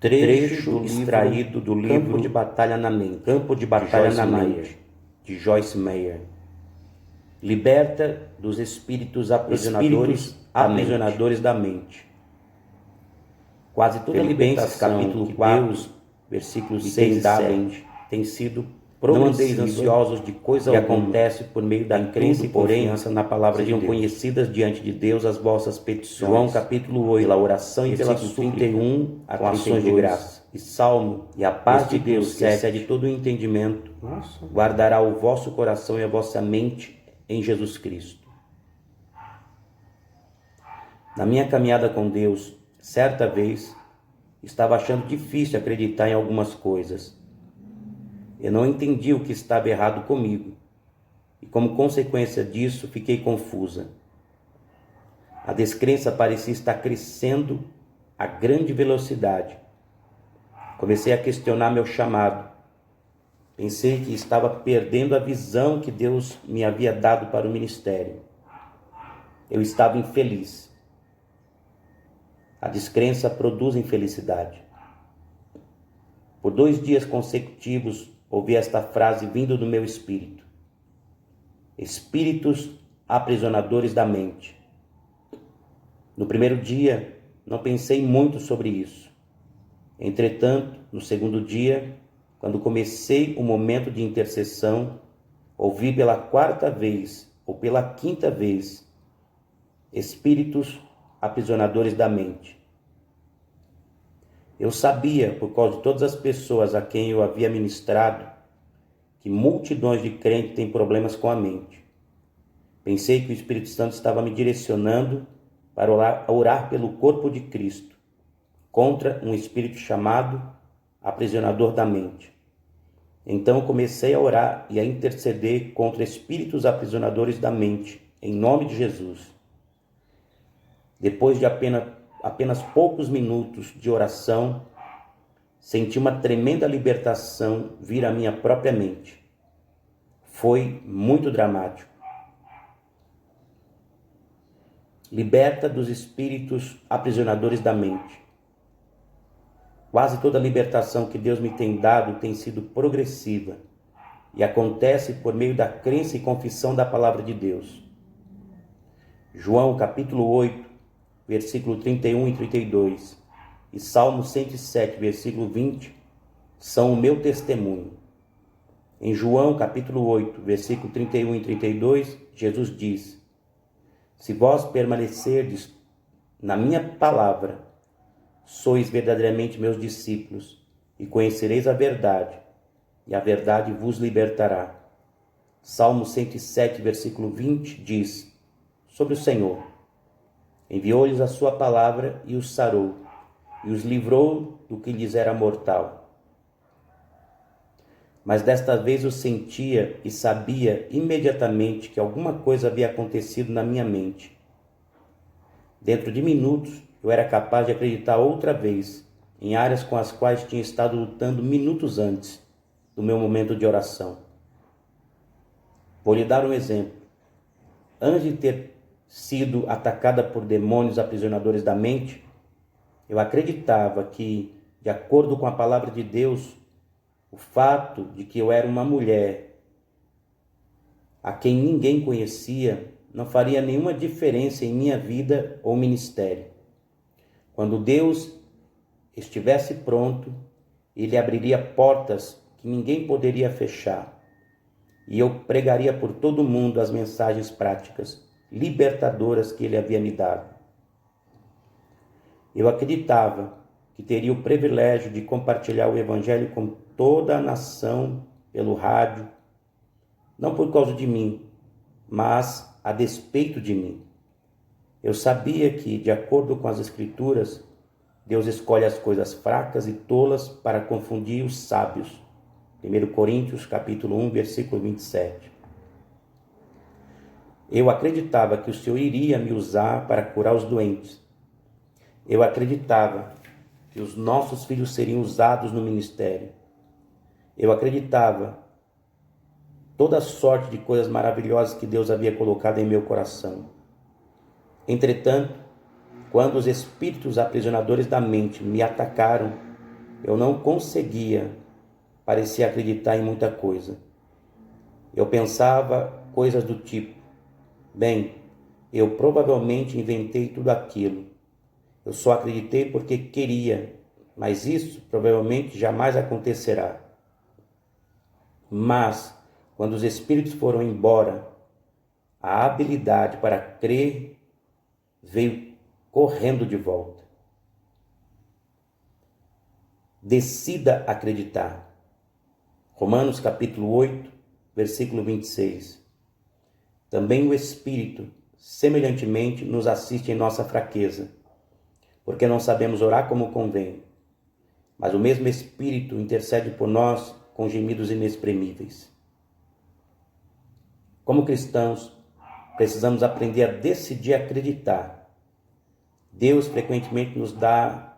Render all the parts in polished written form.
Trecho extraído do livro Campo de Batalha na Mente, de Joyce Meyer. Liberta dos espíritos aprisionadores da mente. Quase toda a libertação capítulo 4, versículos 6 e 7, tem sido progressiva. Não andeis ansiosos de coisa alguma, que acontece por meio da crença e confiança na palavra de Deus. Sejam conhecidas diante de Deus as vossas petições. João capítulo 8, pela oração e pela súplica, 31 a 32, com ações de graça. E Salmo, e a paz de Deus, que excede todo o entendimento, guardará o vosso coração e a vossa mente em Jesus Cristo. Na minha caminhada com Deus, certa vez, estava achando difícil acreditar em algumas coisas. Eu não entendi o que estava errado comigo e, como consequência disso, fiquei confusa. A descrença parecia estar crescendo a grande velocidade. Comecei a questionar meu chamado. Pensei que estava perdendo a visão que Deus me havia dado para o ministério. Eu estava infeliz. A descrença produz infelicidade. Por 2 dias consecutivos, ouvi esta frase vindo do meu espírito: espíritos aprisionadores da mente. No primeiro dia, não pensei muito sobre isso. Entretanto, no segundo dia, quando comecei o momento de intercessão, ouvi pela 4ª vez ou pela 5ª vez: espíritos aprisionadores da mente. Eu sabia, por causa de todas as pessoas a quem eu havia ministrado, que multidões de crentes têm problemas com a mente. Pensei que o Espírito Santo estava me direcionando para orar pelo corpo de Cristo, contra um espírito chamado aprisionador da mente. Então comecei a orar e a interceder contra espíritos aprisionadores da mente, em nome de Jesus. Depois de apenas poucos minutos de oração, senti uma tremenda libertação vir à minha própria mente. Foi muito dramático. Liberta dos espíritos aprisionadores da mente. Quase toda a libertação que Deus me tem dado tem sido progressiva e acontece por meio da crença e confissão da palavra de Deus. João capítulo 8, versículo 31 e 32, e Salmo 107, versículo 20, são o meu testemunho. Em João, capítulo 8, versículo 31 e 32, Jesus diz: se vós permanecerdes na minha palavra, sois verdadeiramente meus discípulos, e conhecereis a verdade, e a verdade vos libertará. Salmo 107, versículo 20, diz sobre o Senhor: enviou-lhes a sua palavra e os sarou, e os livrou do que lhes era mortal. Mas desta vez eu sentia e sabia imediatamente que alguma coisa havia acontecido na minha mente. Dentro de minutos, eu era capaz de acreditar outra vez em áreas com as quais tinha estado lutando minutos antes do meu momento de oração. Vou lhe dar um exemplo. Antes de ter sido atacada por demônios aprisionadores da mente, eu acreditava que, de acordo com a palavra de Deus, o fato de que eu era uma mulher a quem ninguém conhecia não faria nenhuma diferença em minha vida ou ministério. Quando Deus estivesse pronto, Ele abriria portas que ninguém poderia fechar, e eu pregaria por todo o mundo as mensagens práticas, libertadoras que Ele havia me dado. Eu acreditava que teria o privilégio de compartilhar o Evangelho com toda a nação pelo rádio, não por causa de mim, mas a despeito de mim. Eu sabia que, de acordo com as Escrituras, Deus escolhe as coisas fracas e tolas para confundir os sábios. 1 Coríntios capítulo 1, versículo 27. Eu acreditava que o Senhor iria me usar para curar os doentes. Eu acreditava que os nossos filhos seriam usados no ministério. Eu acreditava toda sorte de coisas maravilhosas que Deus havia colocado em meu coração. Entretanto, quando os espíritos aprisionadores da mente me atacaram, eu não conseguia, parecia acreditar em muita coisa. Eu pensava coisas do tipo: bem, eu provavelmente inventei tudo aquilo. Eu só acreditei porque queria, mas isso provavelmente jamais acontecerá. Mas, quando os espíritos foram embora, a habilidade para crer veio correndo de volta. Decida acreditar. Romanos capítulo 8, versículo 26. Também o Espírito, semelhantemente, nos assiste em nossa fraqueza, porque não sabemos orar como convém, mas o mesmo Espírito intercede por nós com gemidos inexprimíveis. Como cristãos, precisamos aprender a decidir acreditar. Deus frequentemente nos dá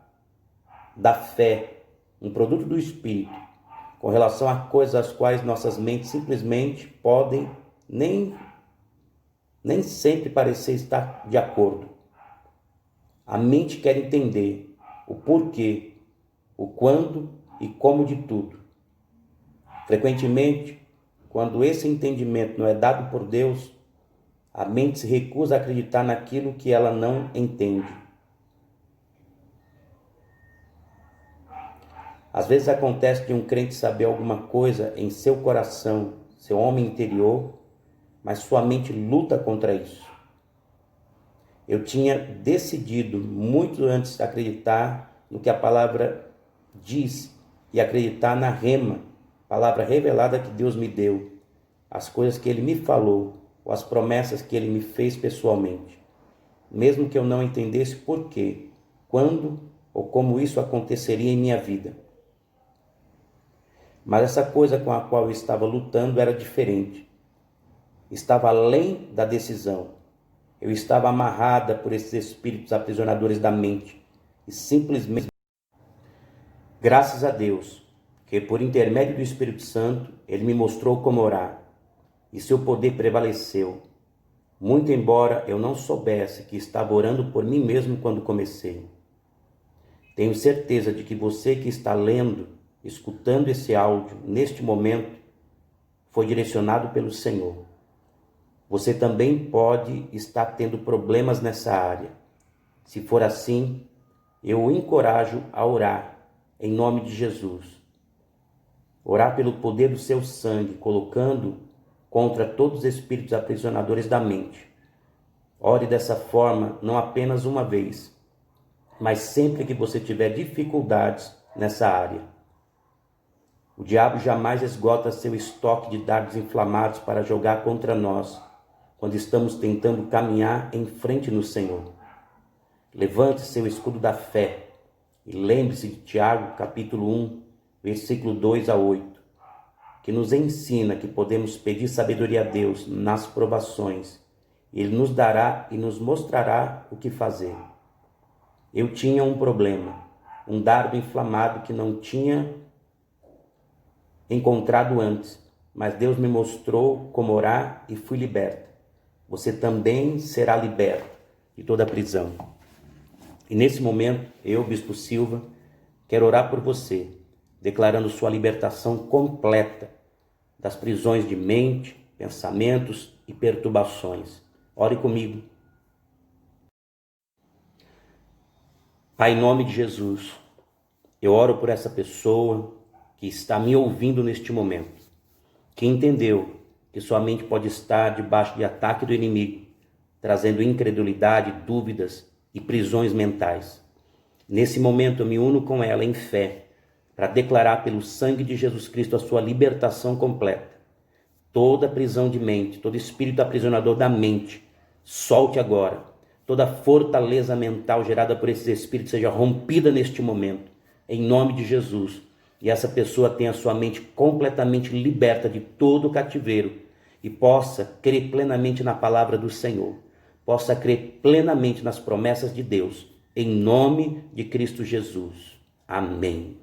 da fé, um produto do Espírito, com relação a coisas às quais nossas mentes simplesmente podem nem sempre parecer estar de acordo. A mente quer entender o porquê, o quando e como de tudo. Frequentemente, quando esse entendimento não é dado por Deus, a mente se recusa a acreditar naquilo que ela não entende. Às vezes acontece de um crente saber alguma coisa em seu coração, seu homem interior, mas sua mente luta contra isso. Eu tinha decidido muito antes de acreditar no que a palavra diz e acreditar na rema, palavra revelada que Deus me deu, as coisas que Ele me falou, ou as promessas que Ele me fez pessoalmente. Mesmo que eu não entendesse por quê, quando ou como isso aconteceria em minha vida. Mas essa coisa com a qual eu estava lutando era diferente. Estava além da decisão. Eu estava amarrada por esses espíritos aprisionadores da mente. E simplesmente, graças a Deus, que por intermédio do Espírito Santo, Ele me mostrou como orar. E seu poder prevaleceu. Muito embora eu não soubesse que estava orando por mim mesmo quando comecei. Tenho certeza de que você que está lendo, escutando esse áudio, neste momento, foi direcionado pelo Senhor. Você também pode estar tendo problemas nessa área. Se for assim, eu o encorajo a orar, em nome de Jesus. Orar pelo poder do seu sangue, colocando contra todos os espíritos aprisionadores da mente. Ore dessa forma, não apenas uma vez, mas sempre que você tiver dificuldades nessa área. O diabo jamais esgota seu estoque de dardos inflamados para jogar contra nós, quando estamos tentando caminhar em frente no Senhor. Levante seu escudo da fé e lembre-se de Tiago, capítulo 1, versículo 2 a 8, que nos ensina que podemos pedir sabedoria a Deus nas provações. Ele nos dará e nos mostrará o que fazer. Eu tinha um problema, um dardo inflamado que não tinha encontrado antes, mas Deus me mostrou como orar e fui liberta. Você também será liberto de toda a prisão. E nesse momento, eu, Bispo Silva, quero orar por você, declarando sua libertação completa das prisões de mente, pensamentos e perturbações. Ore comigo. Pai, em nome de Jesus, eu oro por essa pessoa que está me ouvindo neste momento, que entendeu que sua mente pode estar debaixo de ataque do inimigo, trazendo incredulidade, dúvidas e prisões mentais. Nesse momento eu me uno com ela em fé, para declarar pelo sangue de Jesus Cristo a sua libertação completa. Toda prisão de mente, todo espírito aprisionador da mente, solte agora. Toda fortaleza mental gerada por esses espíritos seja rompida neste momento, em nome de Jesus. E essa pessoa tenha sua mente completamente liberta de todo o cativeiro e possa crer plenamente na palavra do Senhor, possa crer plenamente nas promessas de Deus, em nome de Cristo Jesus. Amém.